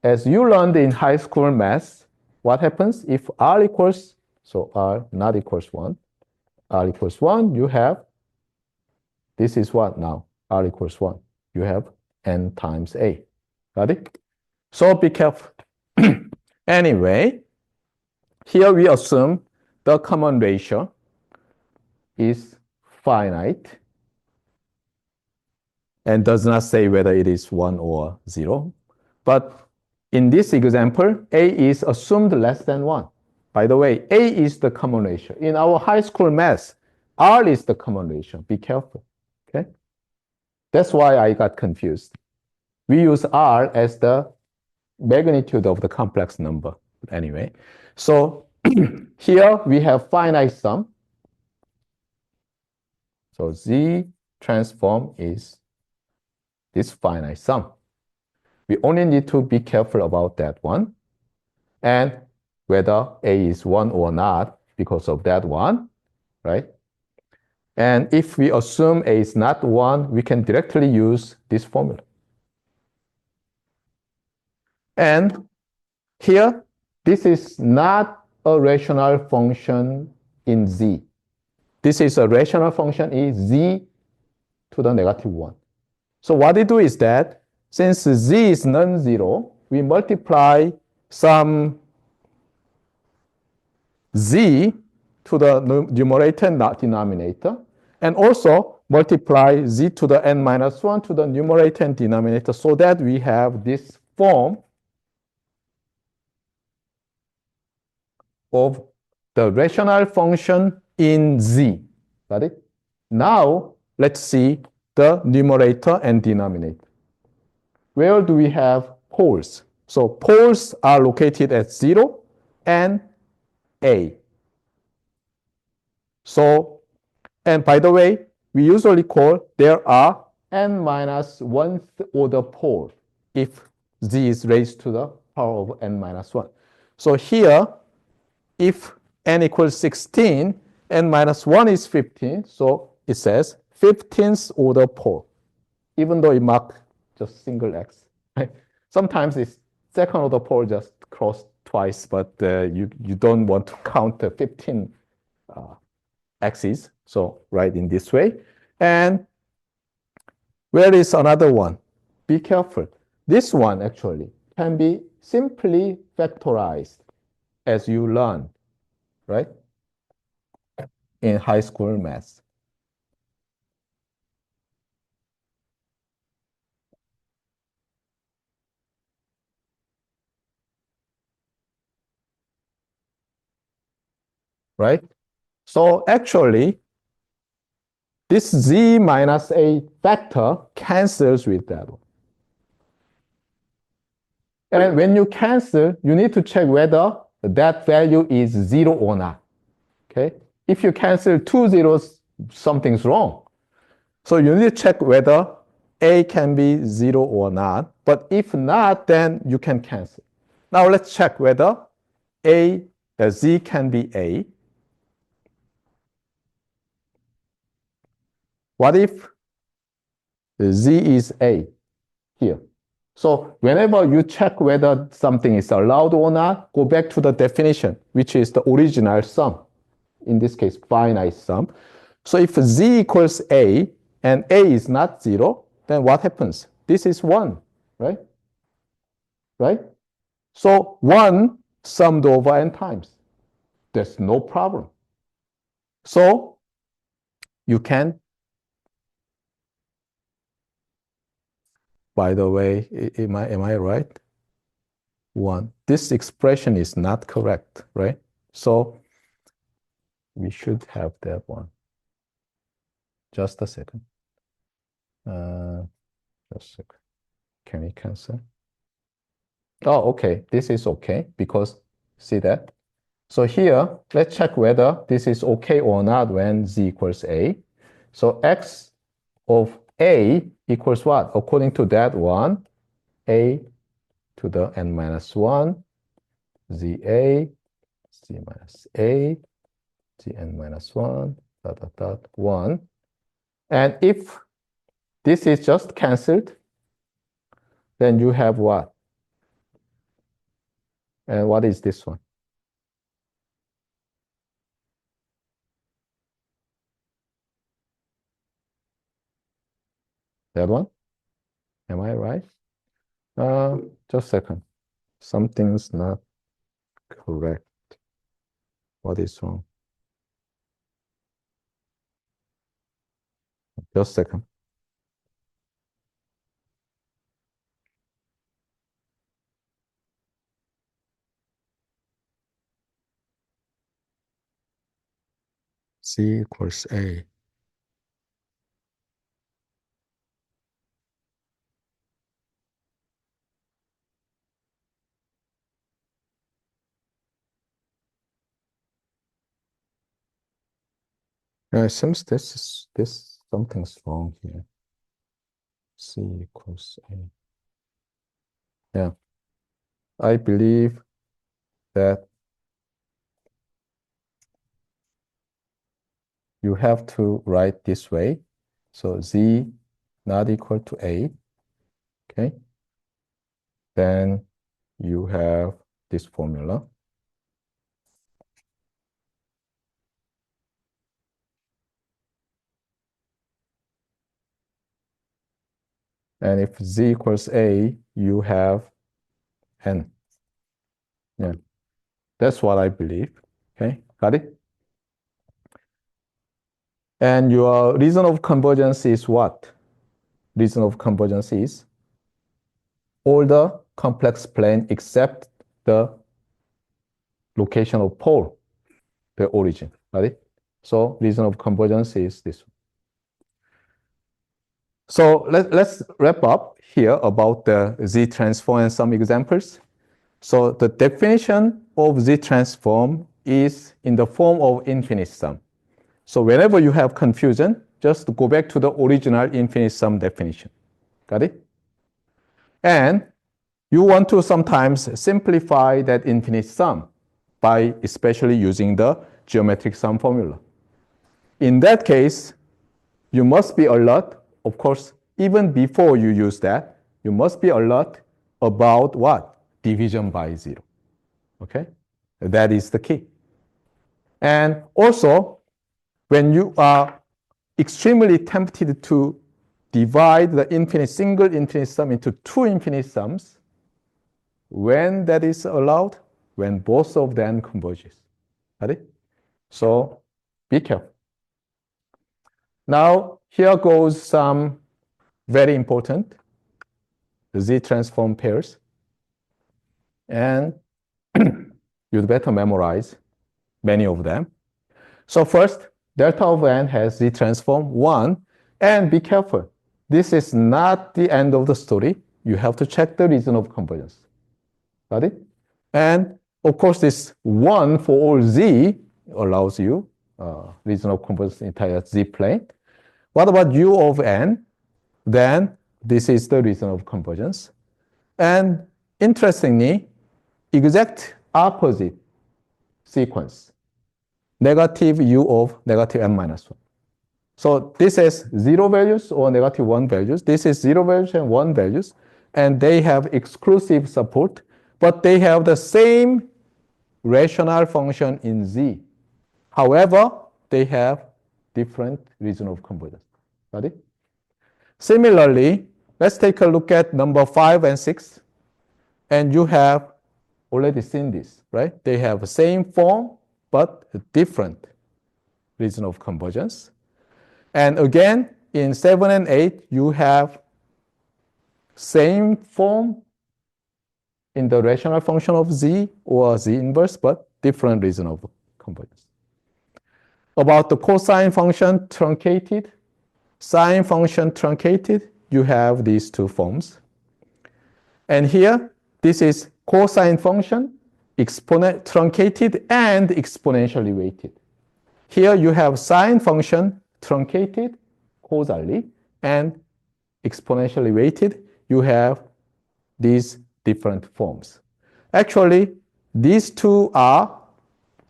As you learned in high school math, what happens if r equals, so r not equals 1, r equals 1, you have, this is what now? R equals 1. You have n times a. Got it? So be careful. Anyway, here we assume the common ratio is finite and does not say whether it is 1 or 0. But in this example, a is assumed less than 1. By the way, a is the common ratio. In our high school math, r is the common ratio. Be careful. Okay? That's why I got confused. We use r as the magnitude of the complex number. Anyway, so here we have finite sum. So Z transform is this finite sum. We only need to be careful about that one, and whether A is 1 or not because of that one, right? And if we assume A is not 1, we can directly use this formula. And here, this is not a rational function in Z. This is a rational function in Z to the negative 1. So what we do is that since Z is non-zero, we multiply some Z to the numerator and not denominator, and also multiply Z to the n minus 1 to the numerator and denominator so that we have this form of the rational function in Z. Got it? Now, let's see the numerator and denominator. Where do we have poles? So poles are located at 0 and A. So, and by the way, we usually call there are n minus 1th order pole if Z is raised to the power of n minus 1. So here, if n equals 16, n minus 1 is 15, so it says 15th order pole, even though it marked just single x. Right? Sometimes it's second order pole just crossed twice, but you don't want to count the 15 axes, so write in this way. And where is another one? Be careful. This one actually can be simply factorized as you learn, right? In high school math. Right? So actually, this z minus a factor cancels with that one. And when you cancel, you need to check whether that value is 0 or not. Okay? If you cancel 2 zeros, something's wrong. So you need to check whether a can be 0 or not. But if not, then you can cancel. Now let's check whether z can be a. What if z is a here? So whenever you check whether something is allowed or not, go back to the definition, which is the original sum. In this case, finite sum. So if z equals a and a is not 0, then what happens? This is 1, right? Right? So 1 summed over n times. There's no problem. So you can, by the way, am I right? 1. This expression is not correct, right? So we should have that one. Just a second. Just a second. Can we cancel? Oh, okay. This is okay because see that? So here, let's check whether this is okay or not when z equals a. So x of a equals what? According to that one, a to the n minus 1, za, z minus a, zn minus 1, dot, dot, dot, 1. And if this is just canceled, then you have what? And what is this one? That one? Am I right? Just a second. Something's not correct. What is wrong? Just a second. C equals A. It seems this something's wrong here. C equals A. Yeah. I believe that you have to write this way. So Z not equal to A. Okay. Then you have this formula. And if Z equals A, you have N. Yeah. That's what I believe. Okay. Got it? And your reason of convergence is what? Reason of convergence is all the complex plane except the location of pole, the origin, right? So reason of convergence is this one. So let's wrap up here about the Z transform and some examples. So the definition of Z transform is in the form of infinite sum. So whenever you have confusion, just go back to the original infinite sum definition. Got it? And you want to sometimes simplify that infinite sum by especially using the geometric sum formula. In that case, you must be alert. Of course, even before you use that, you must be alert about what? Division by zero. Okay? That is the key. And also, when you are extremely tempted to divide the single infinite sum into two infinite sums, when that is allowed, when both of them converges. Got it? So be careful. Now, here goes some very important Z transform pairs. And you'd better memorize many of them. So first, delta of n has Z transform 1. And be careful. This is not the end of the story. You have to check the reason of convergence. Got it? And of course, this 1 for all Z allows you reason of convergence entire Z plane. What about U of n? Then this is the reason of convergence. And interestingly, exact opposite sequence, negative U of negative n minus 1. So this is 0 values or negative 1 values. This is 0 values and 1 values. And they have exclusive support, but they have the same rational function in Z. However, they have different reason of convergence. Got it? Similarly, let's take a look at number 5 and 6. And you have already seen this, right? They have the same form, but different reason of convergence. And again, in 7 and 8, you have same form in the rational function of Z or Z inverse, but different reason of convergence. About the cosine function truncated, sine function truncated, you have these two forms. And here, this is cosine function, truncated and exponentially weighted. Here you have sine function truncated causally and exponentially weighted. You have these different forms. Actually, these two are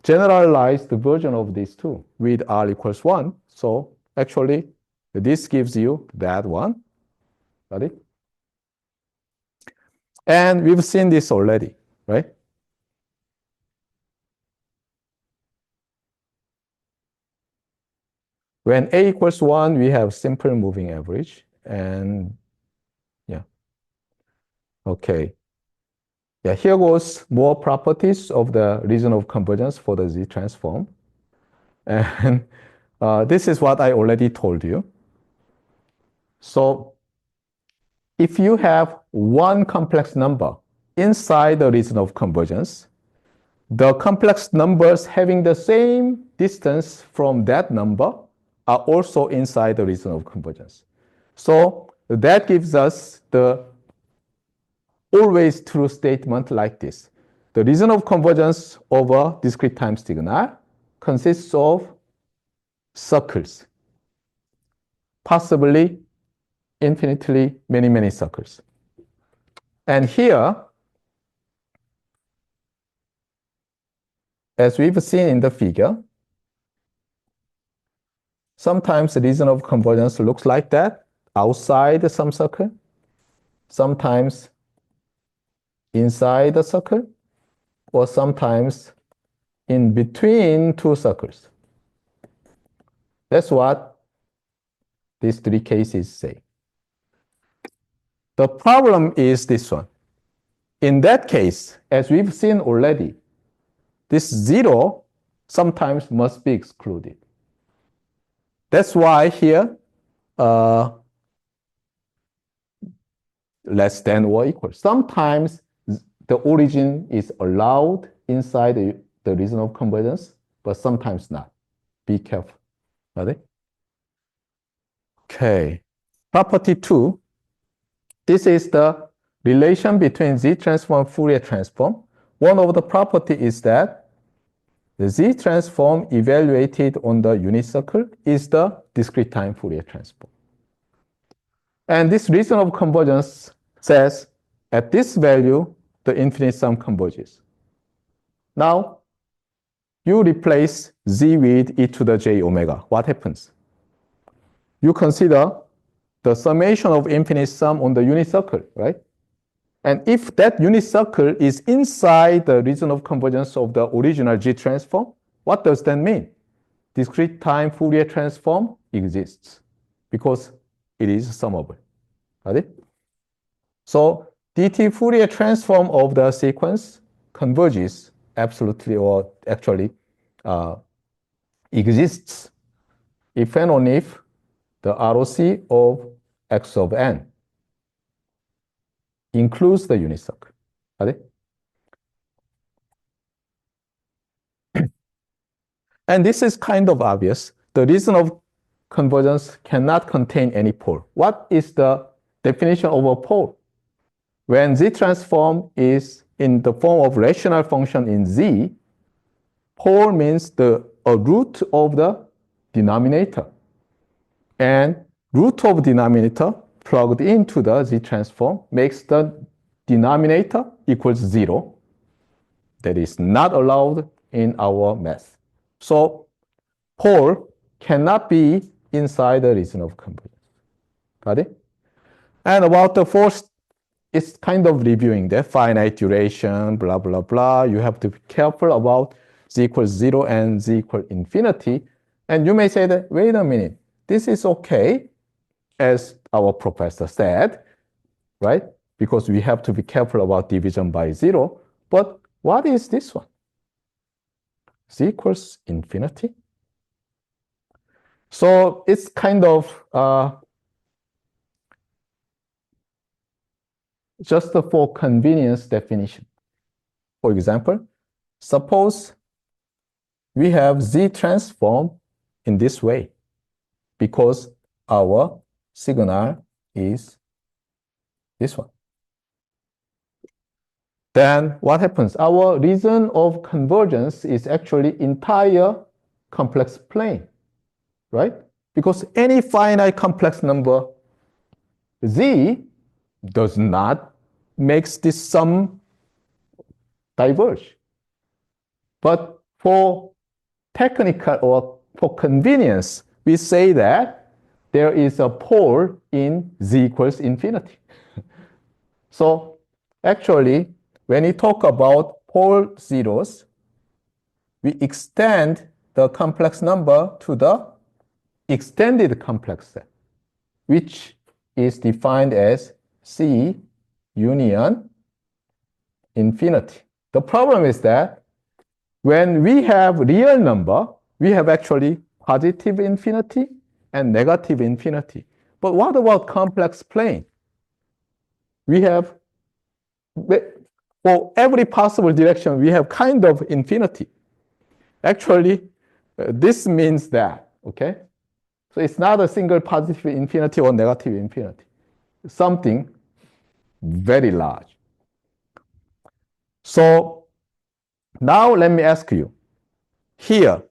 generalized version of these two with R equals 1. So actually, this gives you that one. Got it? And we've seen this already, right? When A equals 1, we have simple moving average. And yeah. Okay. Yeah, here goes more properties of the reason of convergence for the Z transform. And this is what I already told you. So if you have one complex number inside the reason of convergence, the complex numbers having the same distance from that number are also inside the reason of convergence. So that gives us the always true statement like this. The reason of convergence over discrete time signal consists of circles, possibly infinitely many circles. And here, as we've seen in the figure, sometimes the reason of convergence looks like that, outside some circle, sometimes inside the circle, or sometimes in between two circles. That's what these three cases say. The problem is this one. In that case, as we've seen already, this 0 sometimes must be excluded. That's why here, less than or equal. Sometimes the origin is allowed inside the reason of convergence, but sometimes not. Be careful. Got it? Okay. Property 2. This is the relation between Z transform and Fourier transform. One of the property is that the Z transform evaluated on the unit circle is the discrete time Fourier transform. And this reason of convergence says at this value, the infinite sum converges. Now, you replace Z with e to the j omega. What happens? You consider the summation of infinite sum on the unit circle, right? And if that unit circle is inside the region of convergence of the original G transform, what does that mean? Discrete time Fourier transform exists because it is summable. Got it? So DT Fourier transform of the sequence converges absolutely or actually exists if and only if the ROC of x of n includes the unit circle. Got it? And this is kind of obvious. The reason of convergence cannot contain any pole. What is the definition of a pole? When Z transform is in the form of rational function in Z, pole means a root of the denominator. And root of denominator plugged into the Z transform makes the denominator equals 0. That is not allowed in our math. So pole cannot be inside the region of convergence. Got it? And about the force, it's kind of reviewing that finite duration, blah, blah, blah. You have to be careful about Z equals 0 and Z equals infinity. And you may say that, wait a minute, this is okay, as our professor said, right? Because we have to be careful about division by 0. But what is this one? Z equals infinity? So it's kind of just for convenience definition. For example, suppose we have Z transform in this way because our signal is this one. Then what happens? Our region of convergence is actually entire complex plane, right? Because any finite complex number Z does not make this sum diverge. But for technical or for convenience, we say that there is a pole in Z equals infinity. So actually, when we talk about pole zeros, we extend the complex number to the extended complex set, which is defined as C union infinity. The problem is that when we have real number, we have actually positive infinity and negative infinity. But what about complex plane? We have, for every possible direction, we have kind of infinity. Actually, this means that, okay? So it's not a single positive infinity or negative infinity. Something very large. So now let me ask you, here,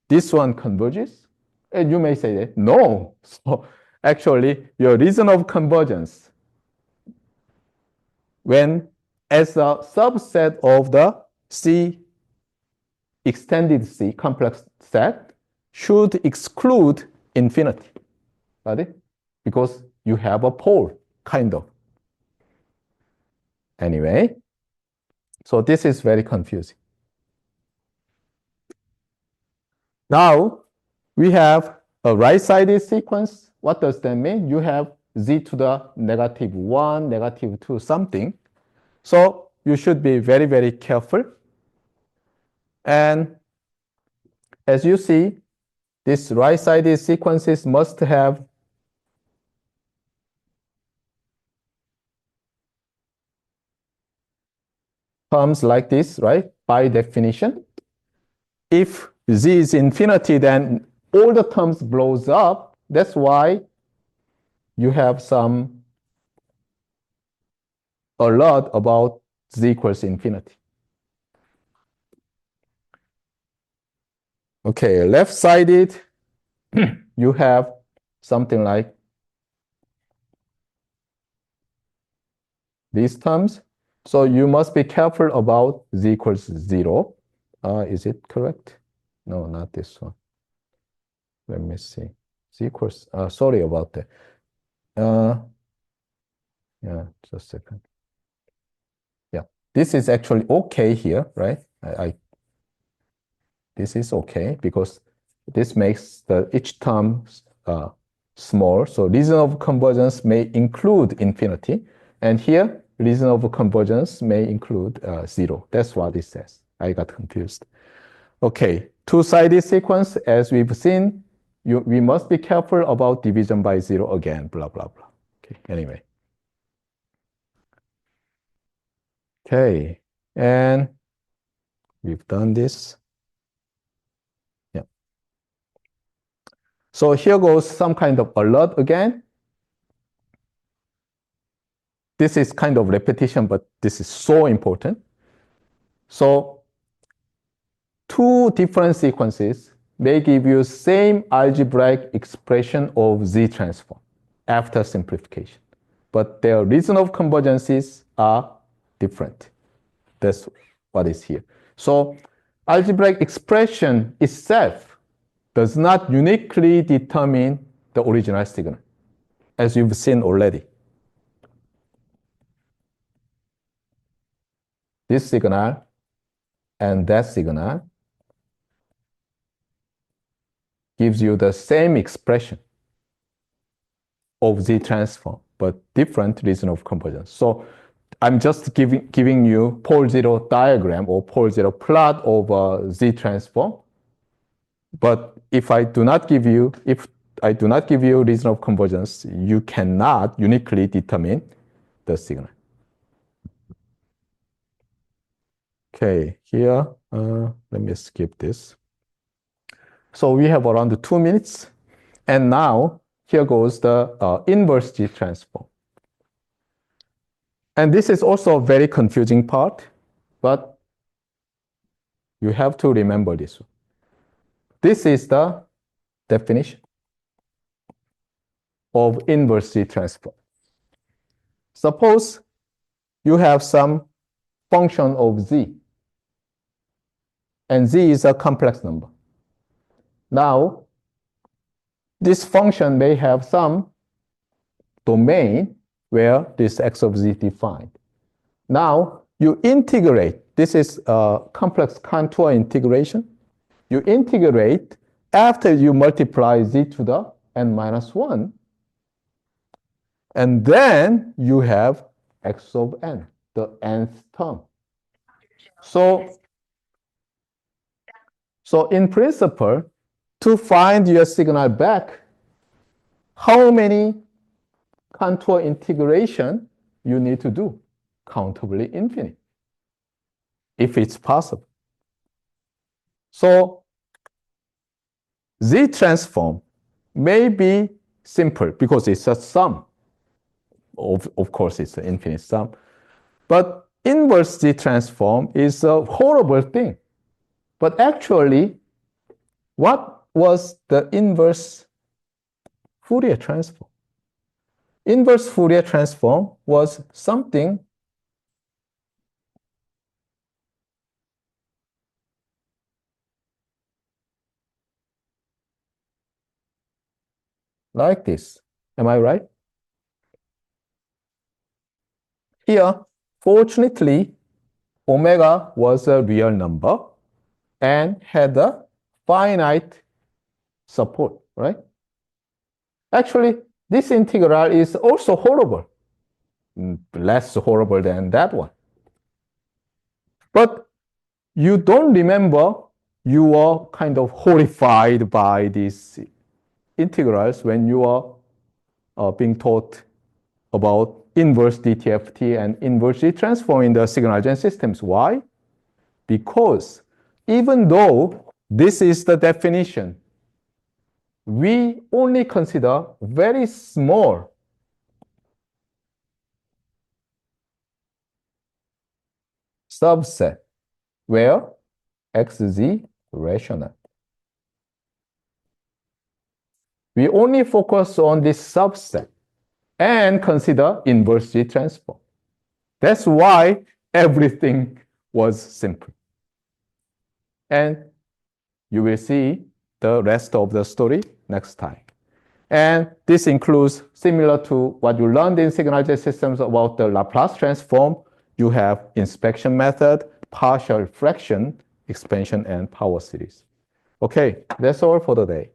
this one converges? And you may say that, no. So actually, your reason of convergence, when as a subset of the C, extended C complex set, should exclude infinity. Got it? Because you have a pole, kind of. Anyway, so this is very confusing. Now, we have a right-sided sequence. What does that mean? You have Z to the -1, -2, something. So you should be very, very careful. And as you see, these right-sided sequences must have terms like this, right? By definition, if z is infinity, then all the terms blows up. That's why you have some alert about z equals infinity. Okay, left-sided, you have something like these terms. So you must be careful about z equals 0. Is it correct? No, not this one. Let me see. Z equals, sorry about that. Yeah, just a second. Yeah, this is actually okay here, right? This is okay because this makes each term small. So reason of convergence may include infinity. And here, reason of convergence may include 0. That's what it says. I got confused. Okay, two-sided sequence, as we've seen, we must be careful about division by 0 again, blah, blah, blah. Okay, anyway. Okay, and we've done this. Yeah. So here goes some kind of alert again. This is kind of repetition, but this is so important. So two different sequences may give you same algebraic expression of Z transform after simplification. But their reason of convergences are different. That's what is here. So algebraic expression itself does not uniquely determine the original signal, as you've seen already. This signal and that signal gives you the same expression of Z transform, but different reason of convergence. So I'm just giving you pole zero diagram or pole zero plot of a Z transform. But if I do not give you reason of convergence, you cannot uniquely determine the signal. Okay, here, let me skip this. So we have around 2 minutes. And now here goes the inverse Z transform. And this is also a very confusing part, but you have to remember this one. This is the definition of inverse Z transform. Suppose you have some function of Z, and Z is a complex number. Now, this function may have some domain where this x of z defined. Now, you integrate. This is a complex contour integration. You integrate after you multiply z to the n minus 1. And then you have x of n, the nth term. So in principle, to find your signal back, how many contour integration you need to do? Countably infinite, if it's possible. So Z transform may be simple because it's a sum. Of course, it's an infinite sum. But inverse Z transform is a horrible thing. But actually, what was the inverse Fourier transform? Inverse Fourier transform was something like this. Am I right? Here, fortunately, omega was a real number and had a finite support, right? Actually, this integral is also horrible, less horrible than that one. But you don't remember you were kind of horrified by these integrals when you are being taught about inverse DTFT and inverse G-transform in the signal-gen systems. Why? Because even though this is the definition, we only consider very small subset where XZ rational. We only focus on this subset and consider inverse G-transform. That's why everything was simple. And you will see the rest of the story next time. And this includes, similar to what you learned in signal-gen systems about the Laplace transform, you have inspection method, partial fraction, expansion, and power series. Okay, that's all for the day.